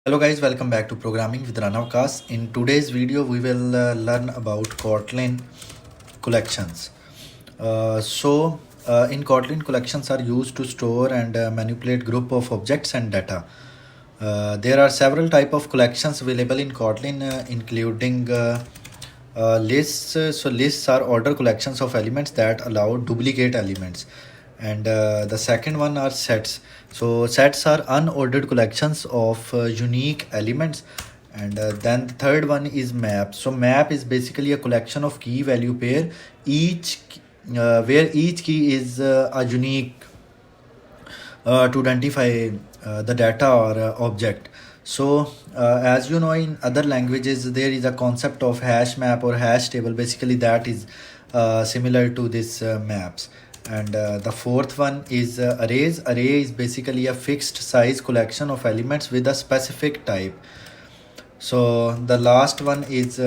Hello guys, welcome back to Programming with Rana Waqas. In today's video, we will learn about Kotlin collections. In Kotlin, collections are used to store and manipulate group of objects and data. There are several type of collections available in Kotlin, including lists. So lists are order collections of elements that allow duplicate elements, and the second one are sets. So sets are unordered collections of unique elements, and then the third one is map. So map is basically a collection of key value pair, each where each key is a unique to identify the data or object. So as you know, in other languages there is a concept of hash map or hash table. Basically that is similar to this maps. And the fourth one is arrays. Array is basically a fixed size collection of elements with a specific type. So the last one is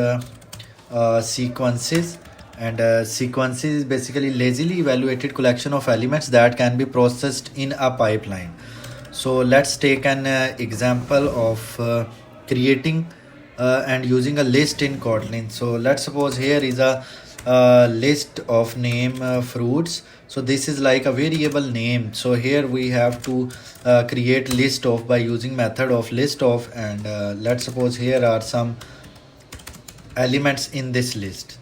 sequences, and sequences is basically lazily evaluated collection of elements that can be processed in a pipeline. So let's take an example of creating and using a list in Kotlin. So let's suppose here is a list of name fruits. So this is like a variable name. So here we have to create list of by using method of list of, and let's suppose here are some elements in this list.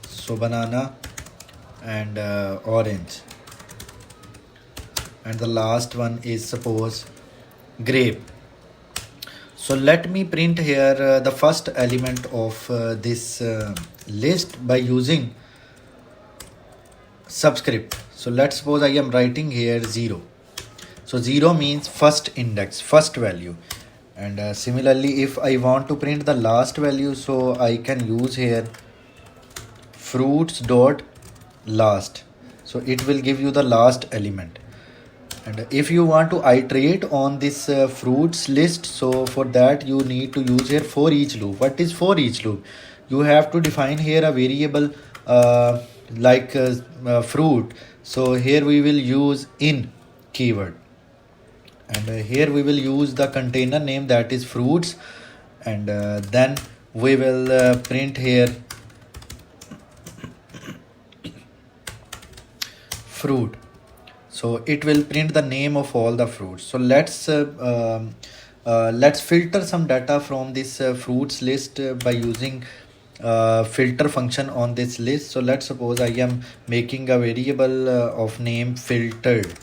So banana and orange, and the last one is suppose grape. So let me print here the first element of this list by using subscript. So let's suppose I am writing here 0. So 0 means first index, first value. And similarly, if I want to print the last value, so I can use here fruits dot last. So it will give you the last element. And if you want to iterate on this fruits list, so for that you need to use here for each loop. What is for each loop? You have to define here a variable like fruit. So here we will use in keyword, and here we will use the container name, that is fruits, and then we will print here fruit. So it will print the name of all the fruits. So let's filter some data from this fruits list by using filter function on this list. So let's suppose I am making a variable of name filtered.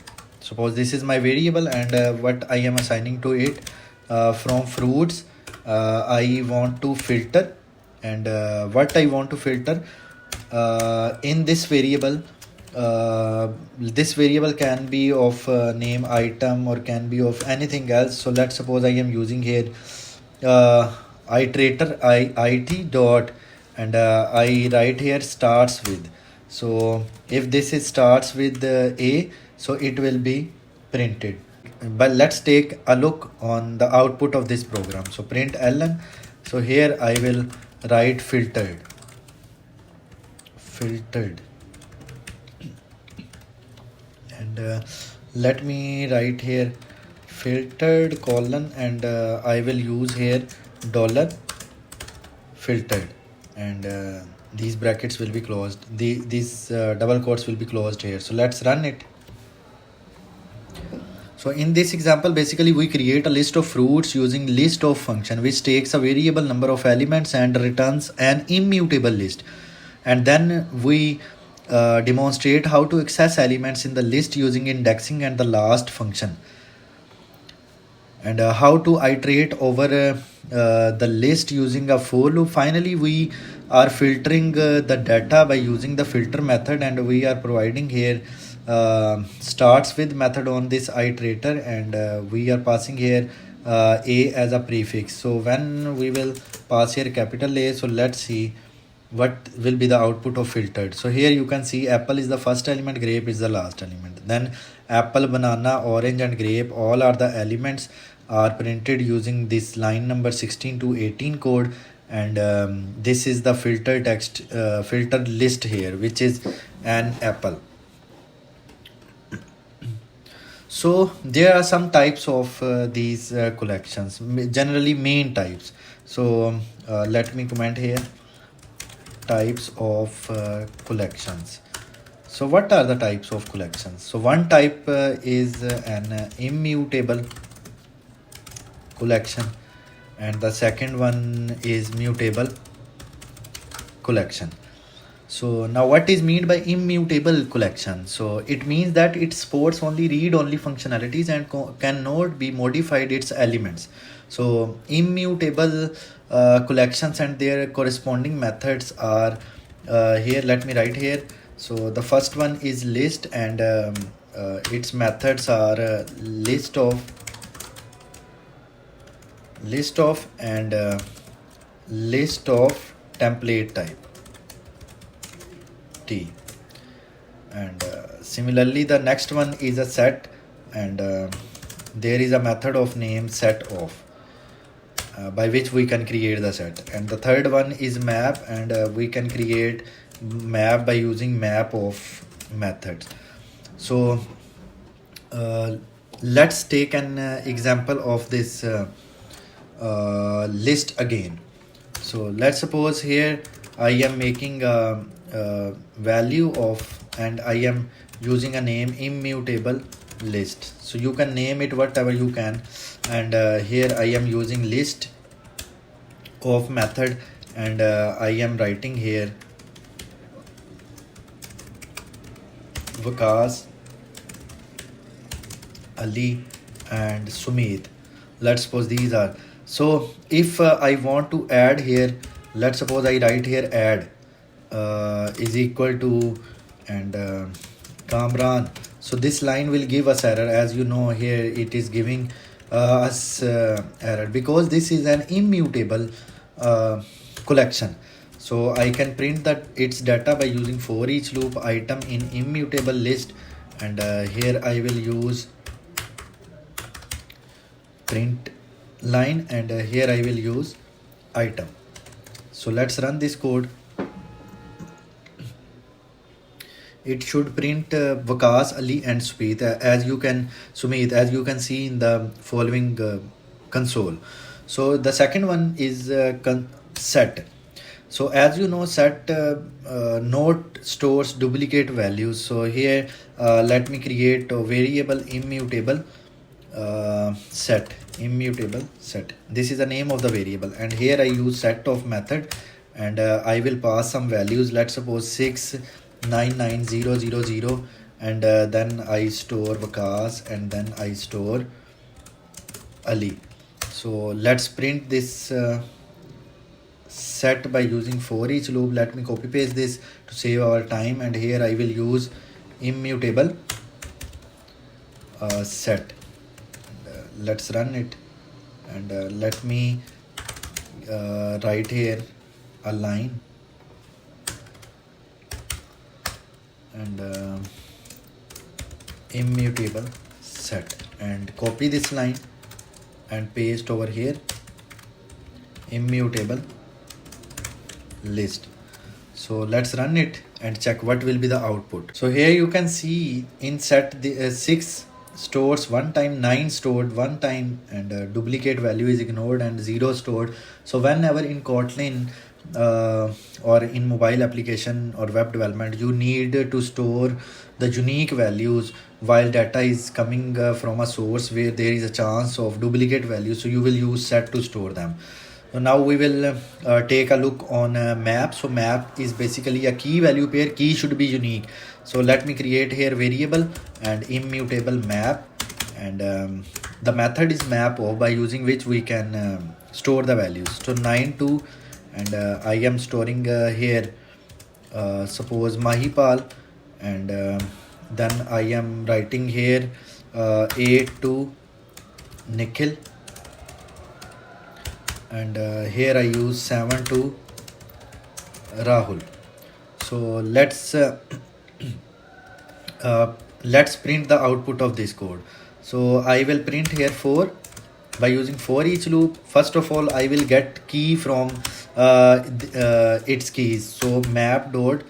Suppose this is my variable, and what I am assigning to it from fruits, I want to filter, and what I want to filter in this variable. This variable can be of name item or can be of anything else. So let's suppose I am using here iterator it dot, and I write here starts with. So if this is starts with a, so it will be printed. But let's take a look on the output of this program. So print ln. So here I will write filtered, and let me write here filtered colon, and I will use here dollar filtered, and these brackets will be closed, these double quotes will be closed here. So let's run it. So in this example, basically we create a list of fruits using list of function, which takes a variable number of elements and returns an immutable list. And then we demonstrate how to access elements in the list using indexing and the last function, and how to iterate over the list using a for loop. Finally, we are filtering the data by using the filter method, and we are providing here starts with method on this iterator, and we are passing here a as a prefix. So when we will pass here capital A, so let's see what will be the output of filtered. So here you can see apple is the first element, grape is the last element, then apple, banana, orange and grape, all are the elements are printed using this line number 16 to 18 code. And this is the filter text, filtered list here, which is an apple. So there are some types of these collections, generally main types. So let me comment here, types of collections. So what are the types of collections? So one type is an immutable collection, and the second one is mutable collection. So now what is meant by immutable collection? So it means that it supports only read-only functionalities and cannot be modified its elements. So immutable collections and their corresponding methods are here. Let me write here. So the first one is list, and its methods are list of and list of template type T. And similarly the next one is a set, and there is a method of name set of by which we can create the set. And the third one is map, and we can create map by using map of methods. So let's take an example of this list again. So let's suppose here I am making a value of, and I am using a name immutable list. So you can name it whatever you can, and here I am using list of method, and I am writing here Waqas, Ali and Sumit. Let's suppose these are. So if I want to add here, let's suppose I write here add is equal to, and Kamran. So this line will give us error. As you know, here it is giving us error because this is an immutable collection. So I can print that its data by using for each loop item in immutable list, and here I will use print line, and here I will use item. So let's run this code. It should print Waqas, Ali and Sumit, as you can see in the following console. So the second one is set. So as you know, set note stores duplicate values. So here let me create a variable immutable set. This is the name of the variable, and here I use set of method, and I will pass some values. Let's suppose 699000, and then I store Waqas, and then I store Ali. So let's print this set by using for each loop. Let me copy paste this to save our time, and here I will use immutable set. Let's run it, and let me write here a line, and immutable set, and copy this line and paste over here immutable list. So let's run it and check what will be the output. So here you can see in set the 6 stores one time, 9 stored one time, and duplicate value is ignored, and 0 stored. So whenever in Kotlin or in mobile application or web development, you need to store the unique values while data is coming from a source where there is a chance of duplicate values, so you will use set to store them. So now we will take a look on map. So map is basically a key value pair. Key should be unique. So let me create here variable and immutable map, and the method is map of, by using which we can store the values. So 92, and I am storing here suppose Mahipal, and then I am writing here 8 to Nikhil, and here I use 7 to Rahul. So let's print the output of this code. So I will print here 4 by using for each loop. First of all, I will get key from its keys. So map dot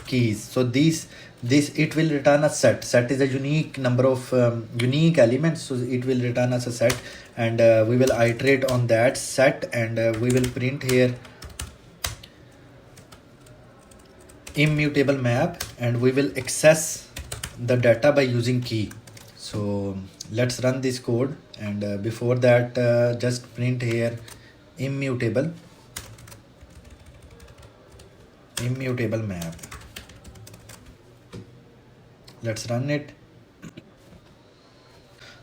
keys. So this this it will return a set is a unique number of unique elements, so it will return as a set. And we will iterate on that set, and we will print here immutable map, and we will access the data by using key. So let's run this code, and before that just print here immutable map. Let's run it.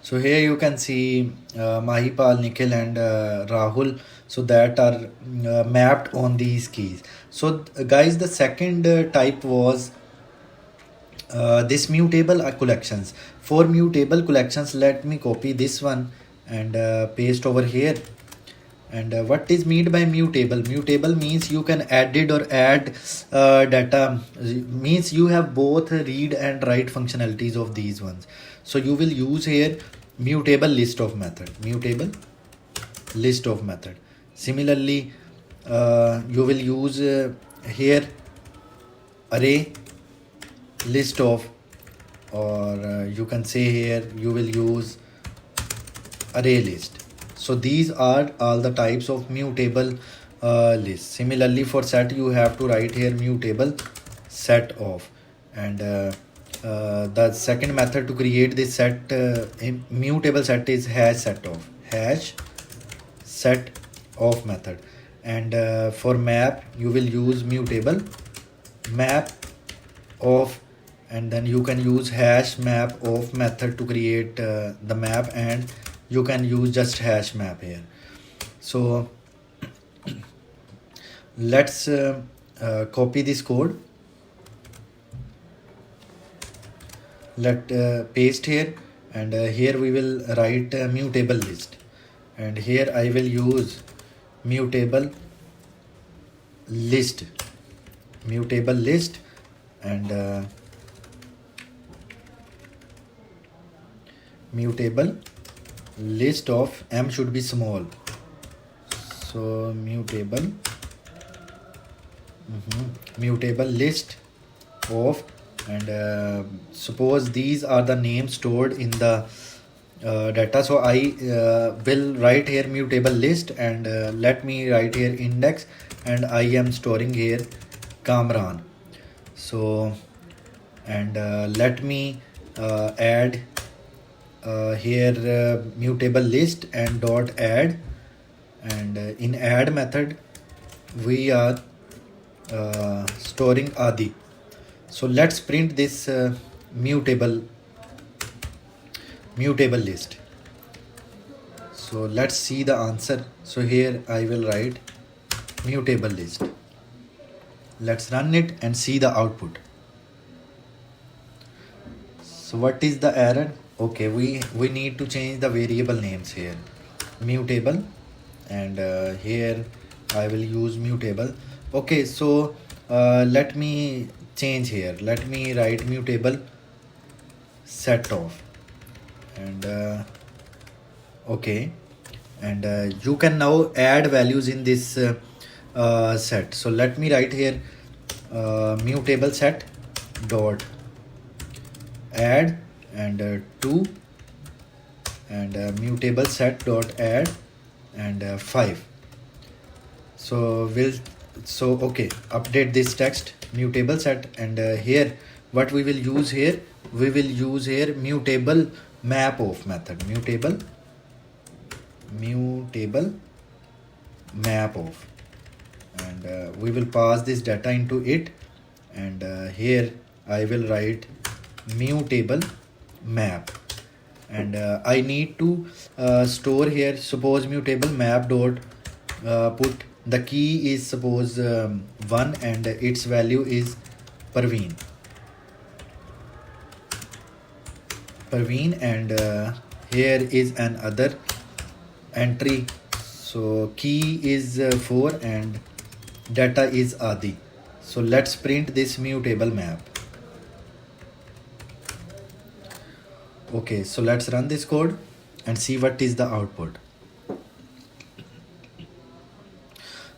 So here you can see Mahipal, Nikhil, and Rahul, so that are mapped on these keys. So guys, the second type was this mutable collections. For mutable collections, let me copy this one and paste over here. And what is meant by mutable? Mutable means you can edit or add data, means you have both read and write functionalities of these ones. So you will use here mutable list of method. Similarly, you will use here array list of, or you can say here you will use array list. So these are all the types of mutable lists. Similarly, for set you have to write here mutable set of, and the second method to create this set mutable set is hash set of method. And for map you will use mutable map of, and then you can use hash map of method to create the map, and you can use just hash map here. So let's copy this code. Let paste here, and here we will write mutable list, and here I will use mutable list and mutable list of m should be small. So mutable list of, and suppose these are the names stored in the data. So I will write here mutable list, and let me write here index, and I am storing here Kamran. So and let me add here mutable list and dot add, and in add method we are storing Adi. So let's print this mutable list. So let's see the answer. So here I will write mutable list. Let's run it and see the output. So what is the error? Okay, we need to change the variable names here. Mutable, and here I will use mutable. Okay, so let me change here. Let me write mutable set of, and okay, and you can now add values in this set. So let me write here mutable set dot add, and 2, and mutable set dot add, and 5. So okay, update this text mutable set, and here what we will use here, we will use here mutable map of method. Mutable map of, and we will pass this data into it, and here I will write mutable map, and I need to store here, suppose mutable map dot put the key is suppose 1, and its value is Parveen, and here is another entry. So key is 4 and data is Adi. So let's print this mutable map. Okay, so let's run this code and see what is the output.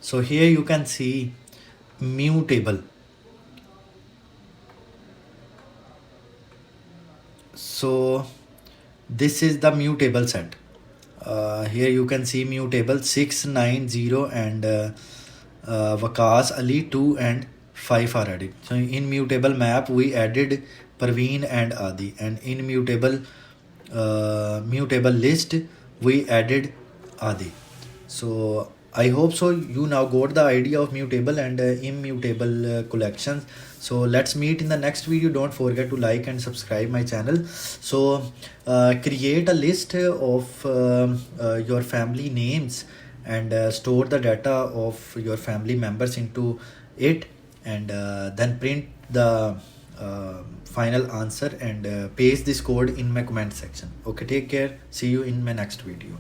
So here you can see mutable So this is the mutable set. Here you can see mutable 690 and Waqas Ali 2 and 5 are added. So in mutable map we added Parveen and Adi, and in mutable list we added Adi. So I hope so you now got the idea of mutable and immutable collections. So let's meet in the next video. Don't forget to like and subscribe my channel. So create a list of your family names and store the data of your family members into it, and then print the final answer and paste this code in my comment section. Okay, take care. See you in my next video.